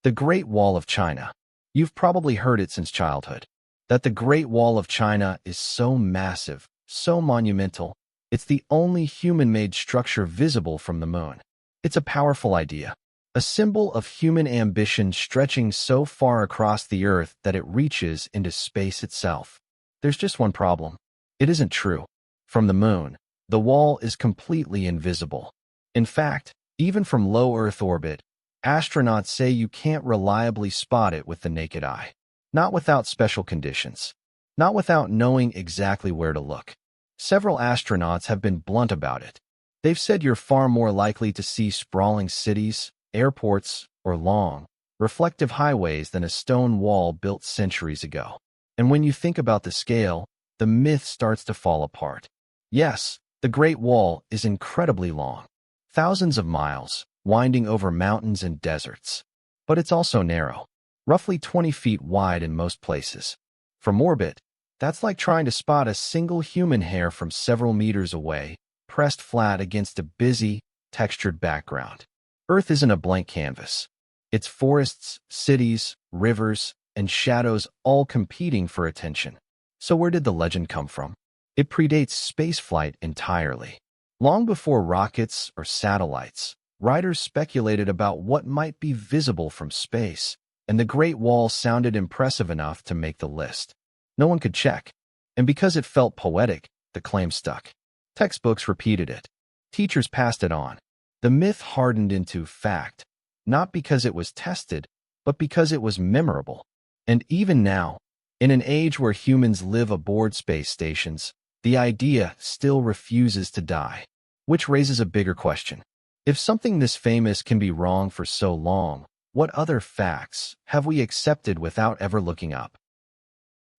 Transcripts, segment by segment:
The Great Wall of China. You've probably heard it since childhood. That the Great Wall of China is so massive, so monumental, it's the only human-made structure visible from the moon. It's a powerful idea. A symbol of human ambition stretching so far across the Earth that it reaches into space itself. There's just one problem. It isn't true. From the moon, the wall is completely invisible. In fact, even from low Earth orbit, astronauts say you can't reliably spot it with the naked eye. Not without special conditions. Not without knowing exactly where to look. Several astronauts have been blunt about it. They've said you're far more likely to see sprawling cities, airports, or long, reflective highways than a stone wall built centuries ago. And when you think about the scale, the myth starts to fall apart. Yes, the Great Wall is incredibly long. Thousands of miles, winding over mountains and deserts. But it's also narrow. Roughly 20 feet wide in most places. From orbit, that's like trying to spot a single human hair from several meters away, pressed flat against a busy, textured background. Earth isn't a blank canvas. It's forests, cities, rivers, and shadows all competing for attention. So where did the legend come from? It predates spaceflight entirely. Long before rockets or satellites, writers speculated about what might be visible from space, and the Great Wall sounded impressive enough to make the list. No one could check, and because it felt poetic, the claim stuck. Textbooks repeated it. Teachers passed it on. The myth hardened into fact, not because it was tested, but because it was memorable. And even now, in an age where humans live aboard space stations, the idea still refuses to die. Which raises a bigger question. If something this famous can be wrong for so long, what other facts have we accepted without ever looking up?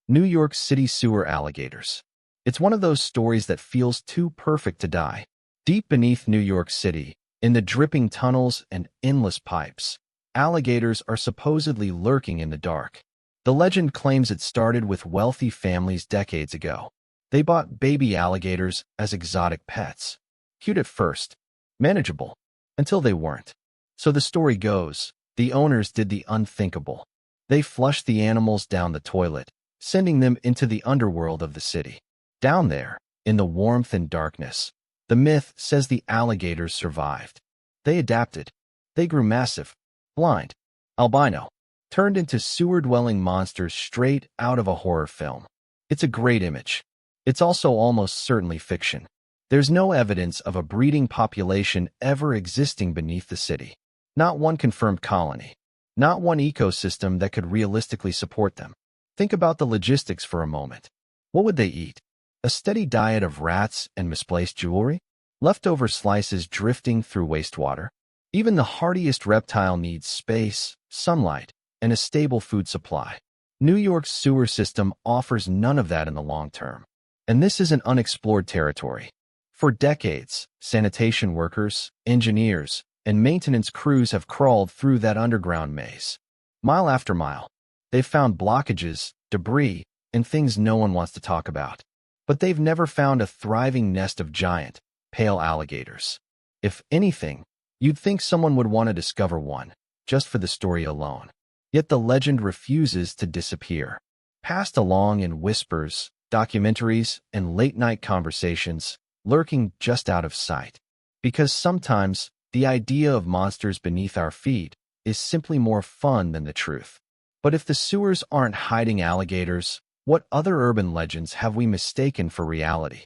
New York City sewer alligators. It's one of those stories that feels too perfect to die. Deep beneath New York City, in the dripping tunnels and endless pipes, alligators are supposedly lurking in the dark. The legend claims it started with wealthy families decades ago. They bought baby alligators as exotic pets. Cute at first, manageable, until they weren't. So the story goes, the owners did the unthinkable. They flushed the animals down the toilet, sending them into the underworld of the city. Down there, in the warmth and darkness, the myth says the alligators survived. They adapted. They grew massive, blind, albino, turned into sewer-dwelling monsters straight out of a horror film. It's a great image. It's also almost certainly fiction. There's no evidence of a breeding population ever existing beneath the city. Not one confirmed colony. Not one ecosystem that could realistically support them. Think about the logistics for a moment. What would they eat? A steady diet of rats and misplaced jewelry? Leftover slices drifting through wastewater? Even the hardiest reptile needs space, sunlight, and a stable food supply. New York's sewer system offers none of that in the long term. And this is an unexplored territory. For decades, sanitation workers, engineers, and maintenance crews have crawled through that underground maze. Mile after mile, they've found blockages, debris, and things no one wants to talk about. But they've never found a thriving nest of giant, pale alligators. If anything, you'd think someone would want to discover one, just for the story alone. Yet the legend refuses to disappear. Passed along in whispers, documentaries, and late-night conversations, lurking just out of sight. Because sometimes, the idea of monsters beneath our feet is simply more fun than the truth. But if the sewers aren't hiding alligators, what other urban legends have we mistaken for reality?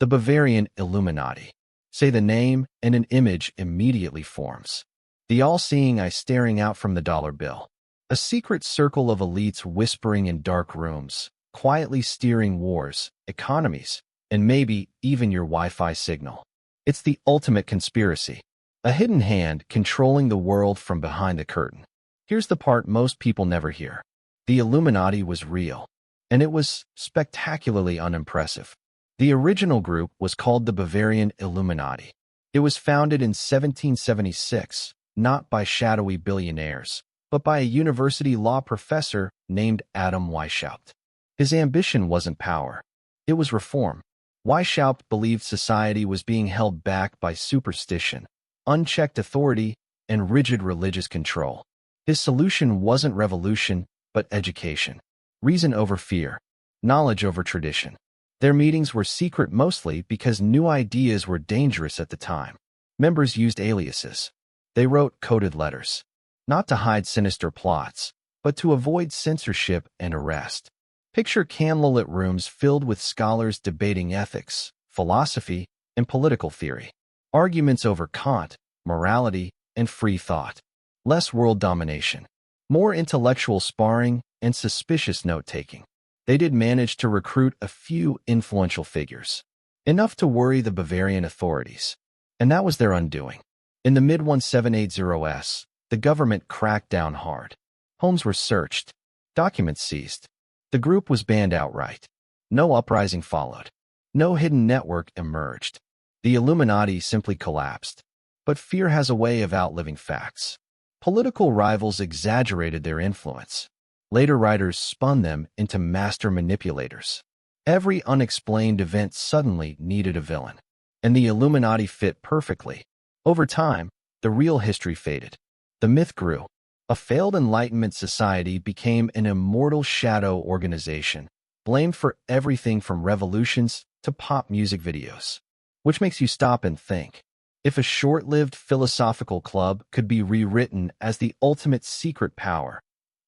The Bavarian Illuminati. Say the name, and an image immediately forms. The all-seeing eye staring out from the dollar bill. A secret circle of elites whispering in dark rooms, quietly steering wars, economies, and maybe even your Wi-Fi signal. It's the ultimate conspiracy. A hidden hand controlling the world from behind the curtain. Here's the part most people never hear. The Illuminati was real, and it was spectacularly unimpressive. The original group was called the Bavarian Illuminati. It was founded in 1776, not by shadowy billionaires, but by a university law professor named Adam Weishaupt. His ambition wasn't power. It was reform. Weishaupt believed society was being held back by superstition, unchecked authority, and rigid religious control. His solution wasn't revolution, but education. Reason over fear. Knowledge over tradition. Their meetings were secret mostly because new ideas were dangerous at the time. Members used aliases. They wrote coded letters. Not to hide sinister plots, but to avoid censorship and arrest. Picture candlelit rooms filled with scholars debating ethics, philosophy, and political theory. Arguments over Kant, morality, and free thought. Less world domination. More intellectual sparring and suspicious note-taking. They did manage to recruit a few influential figures. Enough to worry the Bavarian authorities. And that was their undoing. In the mid-1780s, the government cracked down hard. Homes were searched. Documents seized. The group was banned outright. No uprising followed. No hidden network emerged. The Illuminati simply collapsed. But fear has a way of outliving facts. Political rivals exaggerated their influence. Later writers spun them into master manipulators. Every unexplained event suddenly needed a villain. And the Illuminati fit perfectly. Over time, the real history faded. The myth grew. A failed Enlightenment society became an immortal shadow organization, blamed for everything from revolutions to pop music videos. Which makes you stop and think. If a short-lived philosophical club could be rewritten as the ultimate secret power,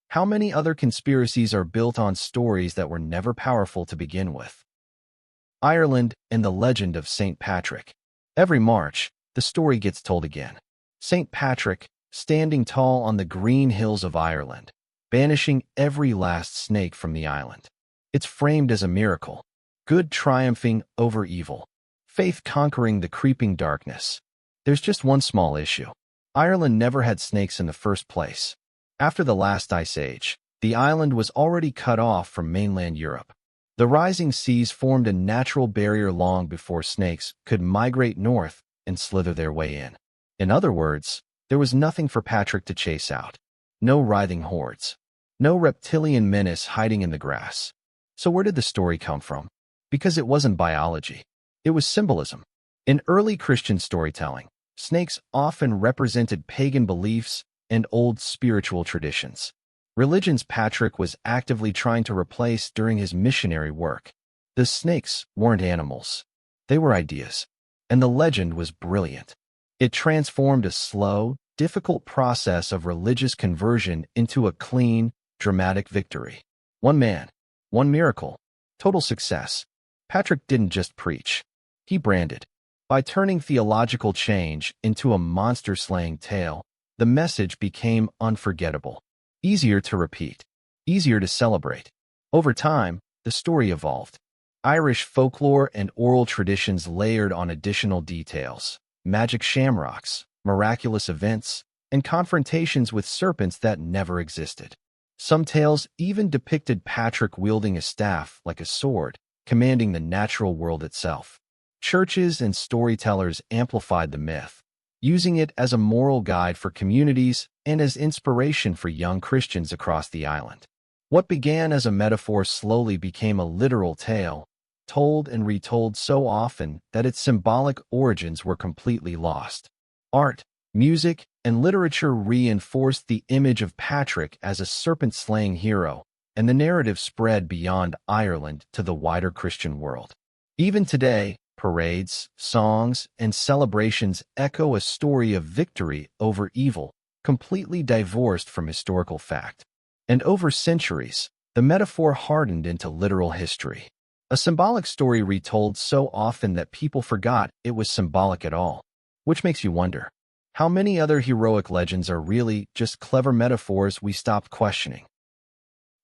how many other conspiracies are built on stories that were never powerful to begin with? Ireland and the legend of St. Patrick. Every March, the story gets told again. St. Patrick, standing tall on the green hills of Ireland, banishing every last snake from the island. It's framed as a miracle. Good triumphing over evil. Faith conquering the creeping darkness. There's just one small issue. Ireland never had snakes in the first place. After the last ice age, the island was already cut off from mainland Europe. The rising seas formed a natural barrier long before snakes could migrate north and slither their way in. In other words, there was nothing for Patrick to chase out. No writhing hordes. No reptilian menace hiding in the grass. So where did the story come from? Because it wasn't biology. It was symbolism. In early Christian storytelling, snakes often represented pagan beliefs and old spiritual traditions. Religions Patrick was actively trying to replace during his missionary work. The snakes weren't animals. They were ideas. And the legend was brilliant. It transformed a slow, difficult process of religious conversion into a clean, dramatic victory. One man, one miracle, total success. Patrick didn't just preach. He branded. By turning theological change into a monster-slaying tale, the message became unforgettable. Easier to repeat. Easier to celebrate. Over time, the story evolved. Irish folklore and oral traditions layered on additional details. Magic shamrocks, miraculous events, and confrontations with serpents that never existed. Some tales even depicted Patrick wielding a staff like a sword, commanding the natural world itself. Churches and storytellers amplified the myth, using it as a moral guide for communities and as inspiration for young Christians across the island. What began as a metaphor slowly became a literal tale, told and retold so often that its symbolic origins were completely lost. Art, music, and literature reinforced the image of Patrick as a serpent-slaying hero, and the narrative spread beyond Ireland to the wider Christian world. Even today, parades, songs, and celebrations echo a story of victory over evil, completely divorced from historical fact. And over centuries, the metaphor hardened into literal history. A symbolic story retold so often that people forgot it was symbolic at all. Which makes you wonder, how many other heroic legends are really just clever metaphors we stopped questioning?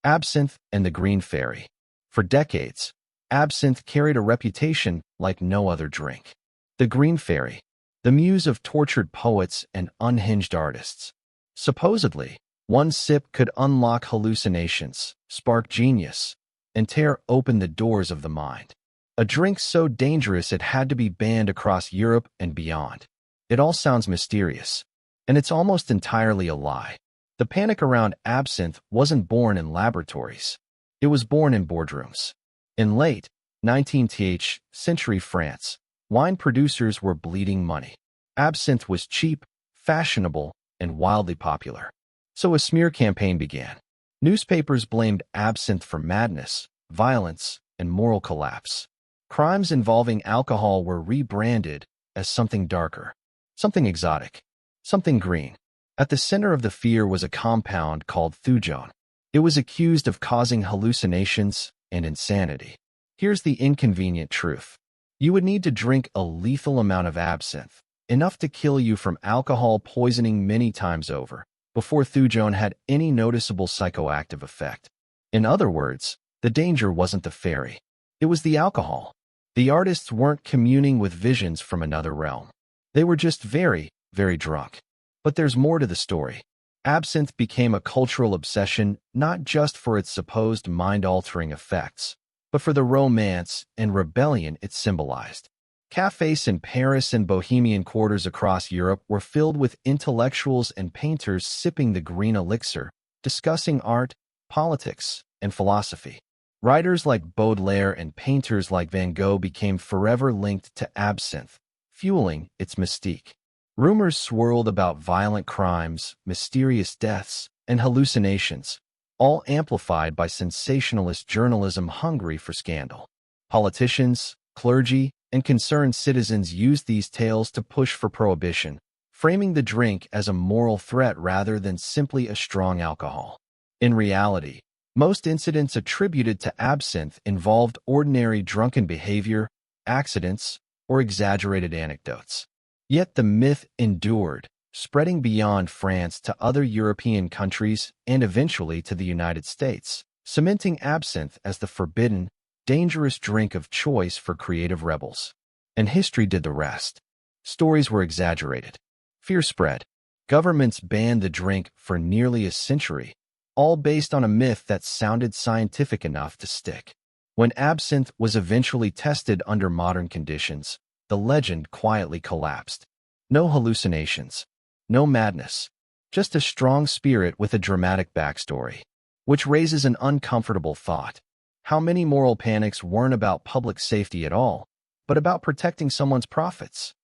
Absinthe and the Green Fairy. For decades, absinthe carried a reputation like no other drink. The Green Fairy, the muse of tortured poets and unhinged artists. Supposedly, one sip could unlock hallucinations, spark genius, and tear open the doors of the mind. A drink so dangerous it had to be banned across Europe and beyond. It all sounds mysterious, and it's almost entirely a lie. The panic around absinthe wasn't born in laboratories. It was born in boardrooms. In late 19th century France, wine producers were bleeding money. Absinthe was cheap, fashionable, and wildly popular. So a smear campaign began. Newspapers blamed absinthe for madness, violence, and moral collapse. Crimes involving alcohol were rebranded as something darker, something exotic, something green. At the center of the fear was a compound called thujone. It was accused of causing hallucinations and insanity. Here's the inconvenient truth. You would need to drink a lethal amount of absinthe, enough to kill you from alcohol poisoning many times over, before thujone had any noticeable psychoactive effect. In other words, the danger wasn't the fairy. It was the alcohol. The artists weren't communing with visions from another realm. They were just very, very drunk. But there's more to the story. Absinthe became a cultural obsession not just for its supposed mind-altering effects, but for the romance and rebellion it symbolized. Cafes in Paris and bohemian quarters across Europe were filled with intellectuals and painters sipping the green elixir, discussing art, politics, and philosophy. Writers like Baudelaire and painters like Van Gogh became forever linked to absinthe, fueling its mystique. Rumors swirled about violent crimes, mysterious deaths, and hallucinations, all amplified by sensationalist journalism hungry for scandal. Politicians, clergy, and concerned citizens used these tales to push for prohibition, framing the drink as a moral threat rather than simply a strong alcohol. In reality, most incidents attributed to absinthe involved ordinary drunken behavior, accidents, or exaggerated anecdotes. Yet the myth endured, spreading beyond France to other European countries and eventually to the United States, cementing absinthe as the forbidden, dangerous drink of choice for creative rebels. And history did the rest. Stories were exaggerated. Fear spread. Governments banned the drink for nearly a century, all based on a myth that sounded scientific enough to stick. When absinthe was eventually tested under modern conditions, the legend quietly collapsed. No hallucinations, no madness, just a strong spirit with a dramatic backstory. Which raises an uncomfortable thought. How many moral panics weren't about public safety at all, but about protecting someone's profits?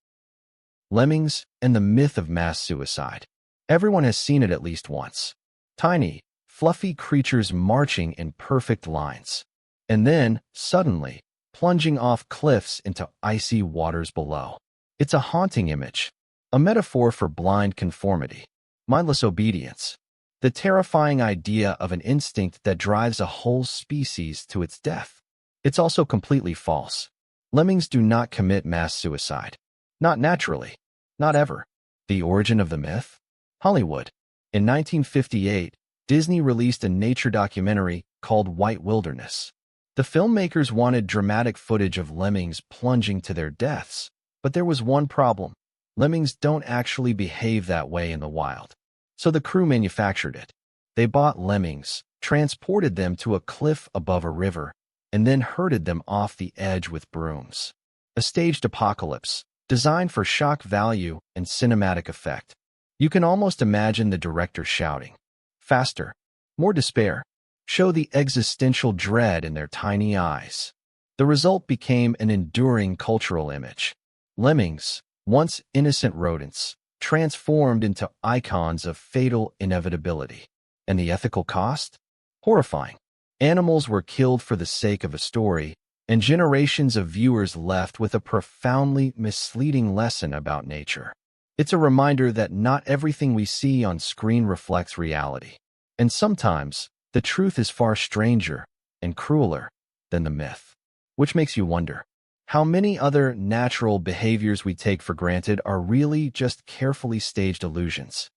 Lemmings and the myth of mass suicide. Everyone has seen it at least once. Tiny, fluffy creatures marching in perfect lines. And then, suddenly, plunging off cliffs into icy waters below. It's a haunting image, a metaphor for blind conformity, mindless obedience, the terrifying idea of an instinct that drives a whole species to its death. It's also completely false. Lemmings do not commit mass suicide. Not naturally. Not ever. The origin of the myth? Hollywood. In 1958, Disney released a nature documentary called White Wilderness. The filmmakers wanted dramatic footage of lemmings plunging to their deaths, but there was one problem. Lemmings don't actually behave that way in the wild. So the crew manufactured it. They bought lemmings, transported them to a cliff above a river, and then herded them off the edge with brooms. A staged apocalypse, designed for shock value and cinematic effect. You can almost imagine the director shouting, "Faster! More despair! Show the existential dread in their tiny eyes." The result became an enduring cultural image. Lemmings, once innocent rodents, transformed into icons of fatal inevitability. And the ethical cost? Horrifying. Animals were killed for the sake of a story, and generations of viewers left with a profoundly misleading lesson about nature. It's a reminder that not everything we see on screen reflects reality. And sometimes, the truth is far stranger and crueler than the myth. Which makes you wonder, how many other natural behaviors we take for granted are really just carefully staged illusions?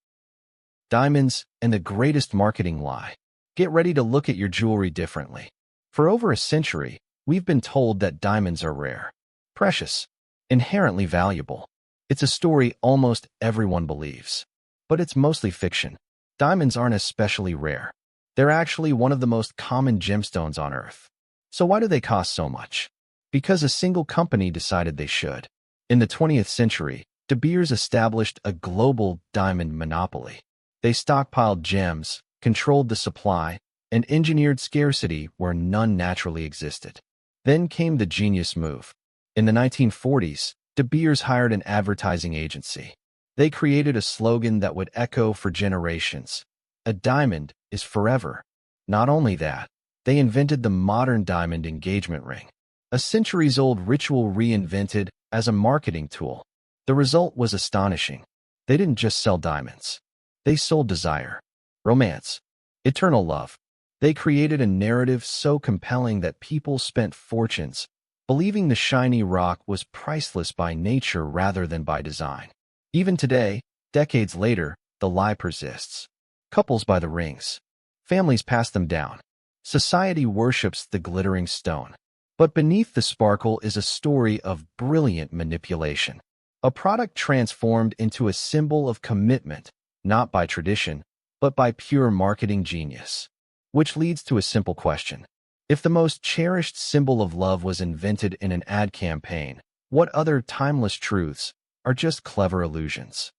Diamonds and the greatest marketing lie. Get ready to look at your jewelry differently. For over a century, we've been told that diamonds are rare, precious, inherently valuable. It's a story almost everyone believes. But it's mostly fiction. Diamonds aren't especially rare. They're actually one of the most common gemstones on Earth. So why do they cost so much? Because a single company decided they should. In the 20th century, De Beers established a global diamond monopoly. They stockpiled gems, controlled the supply, and engineered scarcity where none naturally existed. Then came the genius move. In the 1940s, De Beers hired an advertising agency. They created a slogan that would echo for generations. A diamond is forever. Not only that, they invented the modern diamond engagement ring, a centuries-old ritual reinvented as a marketing tool. The result was astonishing. They didn't just sell diamonds. They sold desire, romance, eternal love. They created a narrative so compelling that people spent fortunes, believing the shiny rock was priceless by nature rather than by design. Even today, decades later, the lie persists. Couples buy the rings. Families pass them down. Society worships the glittering stone. But beneath the sparkle is a story of brilliant manipulation. A product transformed into a symbol of commitment, not by tradition, but by pure marketing genius. Which leads to a simple question. If the most cherished symbol of love was invented in an ad campaign, what other timeless truths are just clever illusions?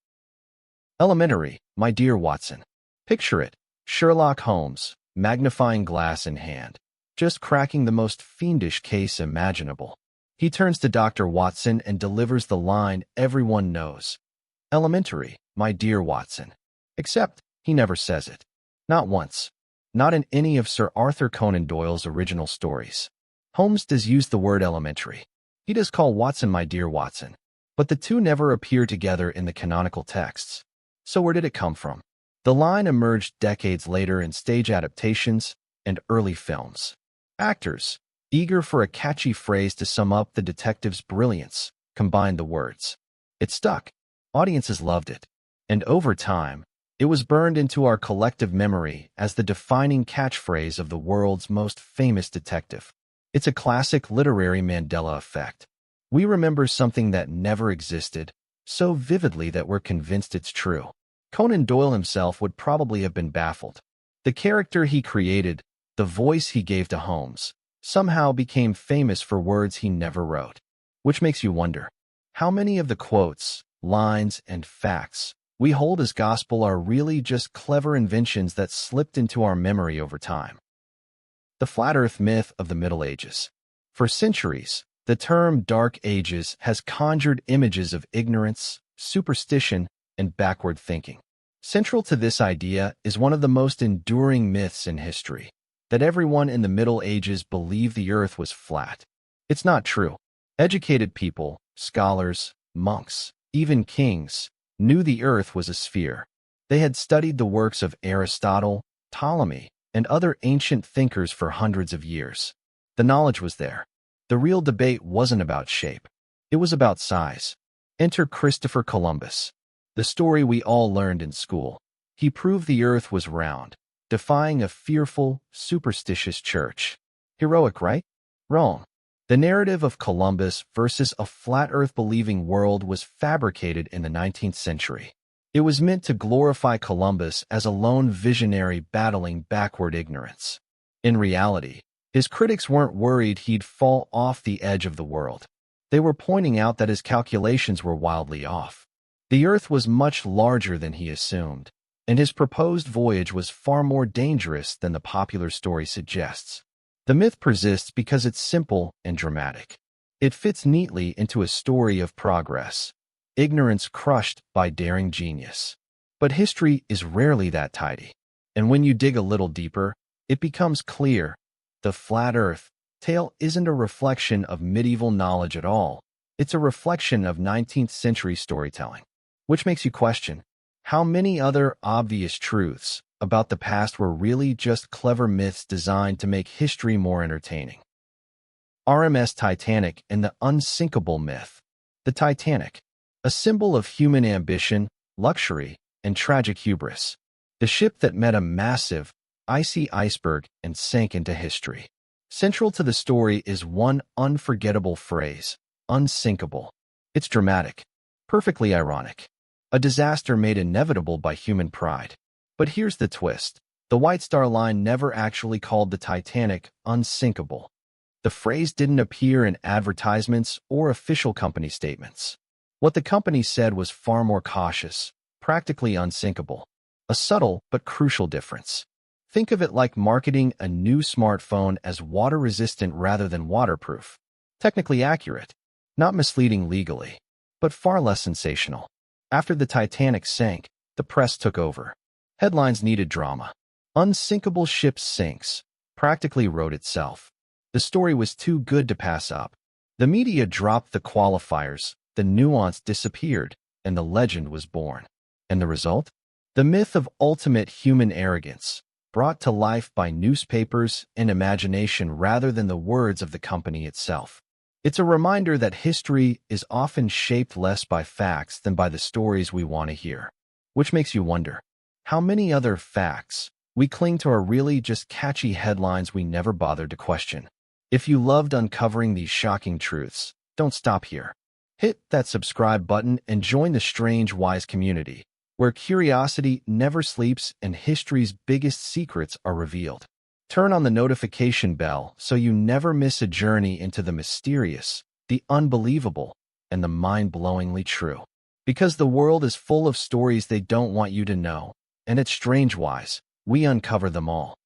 Elementary, my dear Watson. Picture it, Sherlock Holmes, magnifying glass in hand, just cracking the most fiendish case imaginable. He turns to Dr. Watson and delivers the line everyone knows. Elementary, my dear Watson. Except, he never says it. Not once. Not in any of Sir Arthur Conan Doyle's original stories. Holmes does use the word elementary. He does call Watson my dear Watson. But the two never appear together in the canonical texts. So where did it come from? The line emerged decades later in stage adaptations and early films. Actors, eager for a catchy phrase to sum up the detective's brilliance, combined the words. It stuck. Audiences loved it. And over time, it was burned into our collective memory as the defining catchphrase of the world's most famous detective. It's a classic literary Mandela effect. We remember something that never existed so vividly that we're convinced it's true. Conan Doyle himself would probably have been baffled. The character he created, the voice he gave to Holmes, somehow became famous for words he never wrote. Which makes you wonder, how many of the quotes, lines, and facts we hold as gospel are really just clever inventions that slipped into our memory over time? The flat earth myth of the Middle Ages. For centuries, the term Dark Ages has conjured images of ignorance, superstition, and backward thinking. Central to this idea is one of the most enduring myths in history, that everyone in the Middle Ages believed the earth was flat. It's not true. Educated people, scholars, monks, even kings, knew the earth was a sphere. They had studied the works of Aristotle, Ptolemy, and other ancient thinkers for hundreds of years. The knowledge was there. The real debate wasn't about shape. It was about size. Enter Christopher Columbus. The story we all learned in school. He proved the earth was round, defying a fearful, superstitious church. Heroic, right? Wrong. The narrative of Columbus versus a flat earth-believing world was fabricated in the 19th century. It was meant to glorify Columbus as a lone visionary battling backward ignorance. In reality, his critics weren't worried he'd fall off the edge of the world. They were pointing out that his calculations were wildly off. The Earth was much larger than he assumed, and his proposed voyage was far more dangerous than the popular story suggests. The myth persists because it's simple and dramatic. It fits neatly into a story of progress, ignorance crushed by daring genius. But history is rarely that tidy, and when you dig a little deeper, it becomes clear. The flat Earth tale isn't a reflection of medieval knowledge at all. It's a reflection of 19th century storytelling. Which makes you question, how many other obvious truths about the past were really just clever myths designed to make history more entertaining? RMS Titanic and the unsinkable myth. The Titanic, a symbol of human ambition, luxury, and tragic hubris. The ship that met a massive, icy iceberg and sank into history. Central to the story is one unforgettable phrase, unsinkable. It's dramatic, perfectly ironic. A disaster made inevitable by human pride. But here's the twist. The White Star Line never actually called the Titanic unsinkable. The phrase didn't appear in advertisements or official company statements. What the company said was far more cautious, practically unsinkable. A subtle but crucial difference. Think of it like marketing a new smartphone as water-resistant rather than waterproof. Technically accurate, not misleading legally, but far less sensational. After the Titanic sank, the press took over. Headlines needed drama. Unsinkable ship sinks. Practically wrote itself. The story was too good to pass up. The media dropped the qualifiers, the nuance disappeared, and the legend was born. And the result? The myth of ultimate human arrogance, brought to life by newspapers and imagination rather than the words of the company itself. It's a reminder that history is often shaped less by facts than by the stories we want to hear. Which makes you wonder, how many other facts we cling to are really just catchy headlines we never bothered to question? If you loved uncovering these shocking truths, don't stop here. Hit that subscribe button and join the Strange Wise community, where curiosity never sleeps and history's biggest secrets are revealed. Turn on the notification bell so you never miss a journey into the mysterious, the unbelievable, and the mind-blowingly true. Because the world is full of stories they don't want you to know, and at Strange Wise, we uncover them all.